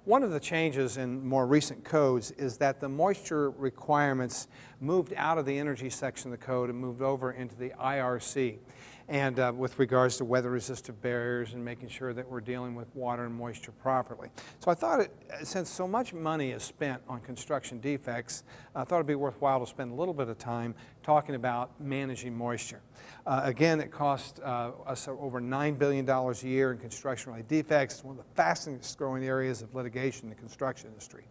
One of the changes in more recent codes is that the moisture requirements moved out of the energy section of the code and moved over into the IRC. And with regards to weather-resistant barriers and making sure that we're dealing with water and moisture properly. So I thought, since so much money is spent on construction defects, I thought it'd be worthwhile to spend a little bit of time talking about managing moisture. Again, it costs us over $9 billion a year in construction-related defects. It's one of the fastest growing areas of litigation in the construction industry.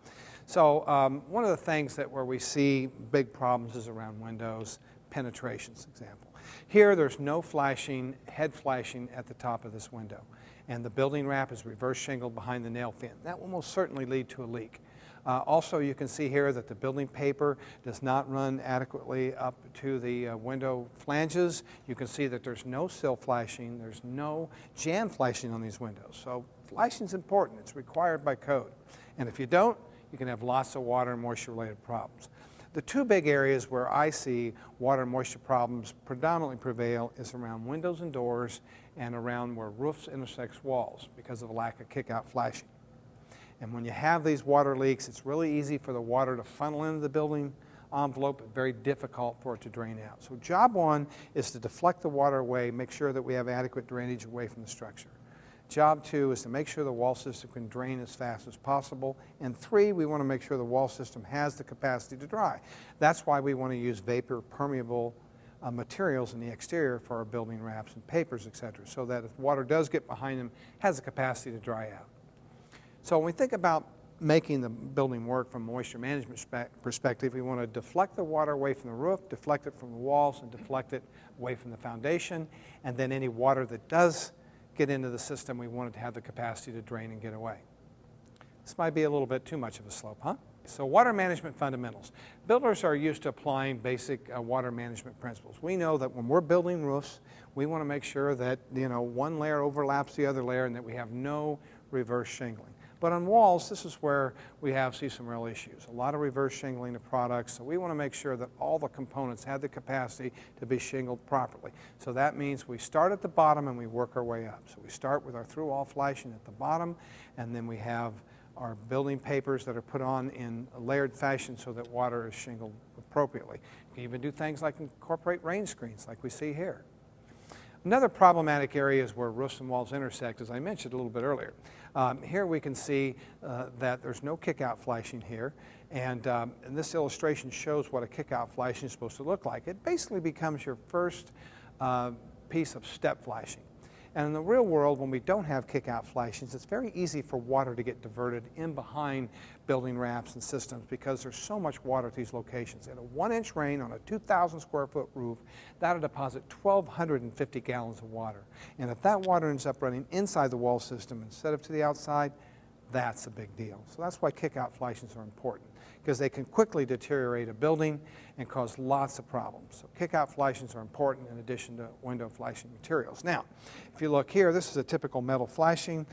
So one of the things where we see big problems is around windows, penetrations, example. Here, there's no flashing, head flashing at the top of this window. And the building wrap is reverse shingled behind the nail fin. That will most certainly lead to a leak. Also, you can see here that the building paper does not run adequately up to the window flanges. You can see that there's no sill flashing, there's no jamb flashing on these windows. So flashing is important, it's required by code. And if you don't, you can have lots of water and moisture related problems. The two big areas where I see water and moisture problems predominantly prevail is around windows and doors and around where roofs intersect walls because of a lack of kick-out flashing. And when you have these water leaks, it's really easy for the water to funnel into the building envelope, but very difficult for it to drain out. So job one is to deflect the water away, make sure that we have adequate drainage away from the structure. Job two is to make sure the wall system can drain as fast as possible. And three, we want to make sure the wall system has the capacity to dry. That's why we want to use vapor permeable materials in the exterior for our building wraps and papers, etc., so that if water does get behind them, it has the capacity to dry out. So when we think about making the building work from a moisture management perspective, we want to deflect the water away from the roof, deflect it from the walls, and deflect it away from the foundation. And then any water that does get into the system, we want it to have the capacity to drain and get away. This might be a little bit too much of a slope, huh? So water management fundamentals. Builders are used to applying basic water management principles. We know that when we're building roofs, we want to make sure that one layer overlaps the other layer and that we have no reverse shingling. But on walls, this is where we see some real issues. A lot of reverse shingling of products, so we want to make sure that all the components have the capacity to be shingled properly. So that means we start at the bottom and we work our way up. So we start with our through-wall flashing at the bottom, and then we have our building papers that are put on in a layered fashion so that water is shingled appropriately. You can even do things like incorporate rain screens like we see here. Another problematic area is where roofs and walls intersect, as I mentioned a little bit earlier. Here we can see that there's no kick-out flashing here, and this illustration shows what a kick-out flashing is supposed to look like. It basically becomes your first piece of step flashing. And in the real world, when we don't have kick-out flashings, it's very easy for water to get diverted in behind building wraps and systems because there's so much water at these locations. In a 1-inch rain on a 2,000 square foot roof, that'll deposit 1,250 gallons of water. And if that water ends up running inside the wall system instead of to the outside, that's a big deal. So that's why kick-out flashings are important, because they can quickly deteriorate a building and cause lots of problems. So kick-out flashings are important in addition to window flashing materials. Now, if you look here, this is a typical metal flashing.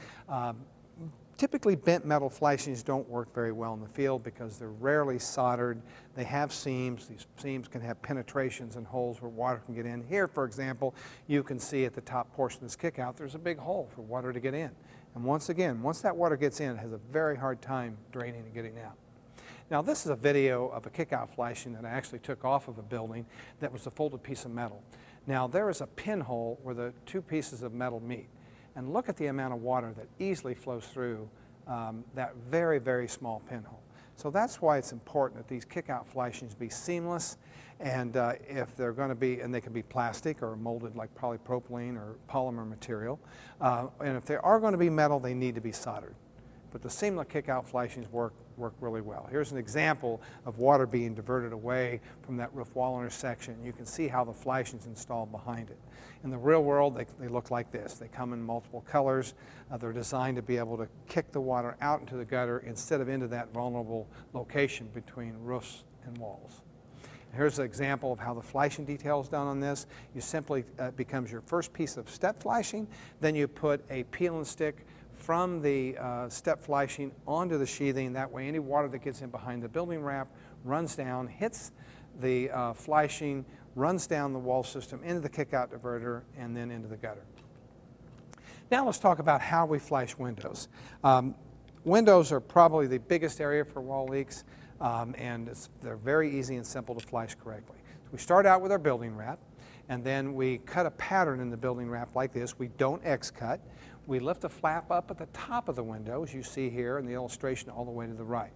Typically, bent metal flashings don't work very well in the field because they're rarely soldered. They have seams. These seams can have penetrations and holes where water can get in. Here, for example, you can see at the top portion of this kick-out, there's a big hole for water to get in. And once again, once that water gets in, it has a very hard time draining and getting out. Now, this is a video of a kick-out flashing that I actually took off of a building that was a folded piece of metal. Now, there is a pinhole where the two pieces of metal meet. And look at the amount of water that easily flows through that very, very small pinhole. So that's why it's important that these kick-out flashings be seamless, and if they're going to be, and they can be plastic or molded like polypropylene or polymer material, and if they are going to be metal, they need to be soldered. But the seamless kick-out flashings work really well. Here's an example of water being diverted away from that roof wall intersection. You can see how the flashing is installed behind it. In the real world, they look like this. They come in multiple colors. They're designed to be able to kick the water out into the gutter instead of into that vulnerable location between roofs and walls. Here's an example of how the flashing detail is done on this. You simply, becomes your first piece of step flashing. Then you put a peel and stick from the step flashing onto the sheathing. That way any water that gets in behind the building wrap runs down, hits the flashing, runs down the wall system into the kick-out diverter, and then into the gutter. Now let's talk about how we flash windows. Windows are probably the biggest area for wall leaks, and they're very easy and simple to flash correctly. So we start out with our building wrap, and then we cut a pattern in the building wrap like this. We don't X-cut. We lift the flap up at the top of the window, as you see here in the illustration, all the way to the right.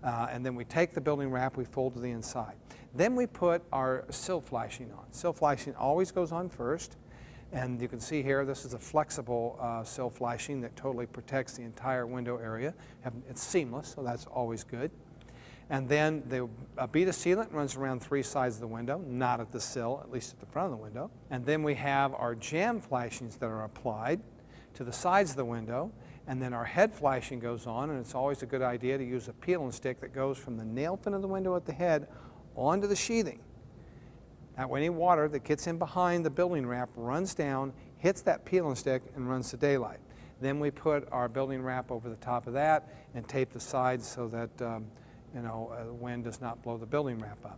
And then we take the building wrap, we fold to the inside. Then we put our sill flashing on. Sill flashing always goes on first. And you can see here, this is a flexible sill flashing that totally protects the entire window area. It's seamless, so that's always good. And then the bead of sealant runs around 3 sides of the window, not at the sill, at least at the front of the window. And then we have our jam flashings that are applied to the sides of the window. And then our head flashing goes on, and it's always a good idea to use a peel and stick that goes from the nail fin of the window at the head onto the sheathing. That way any water that gets in behind the building wrap runs down, hits that peel and stick, and runs to daylight. Then we put our building wrap over the top of that and tape the sides so that the wind does not blow the building wrap up.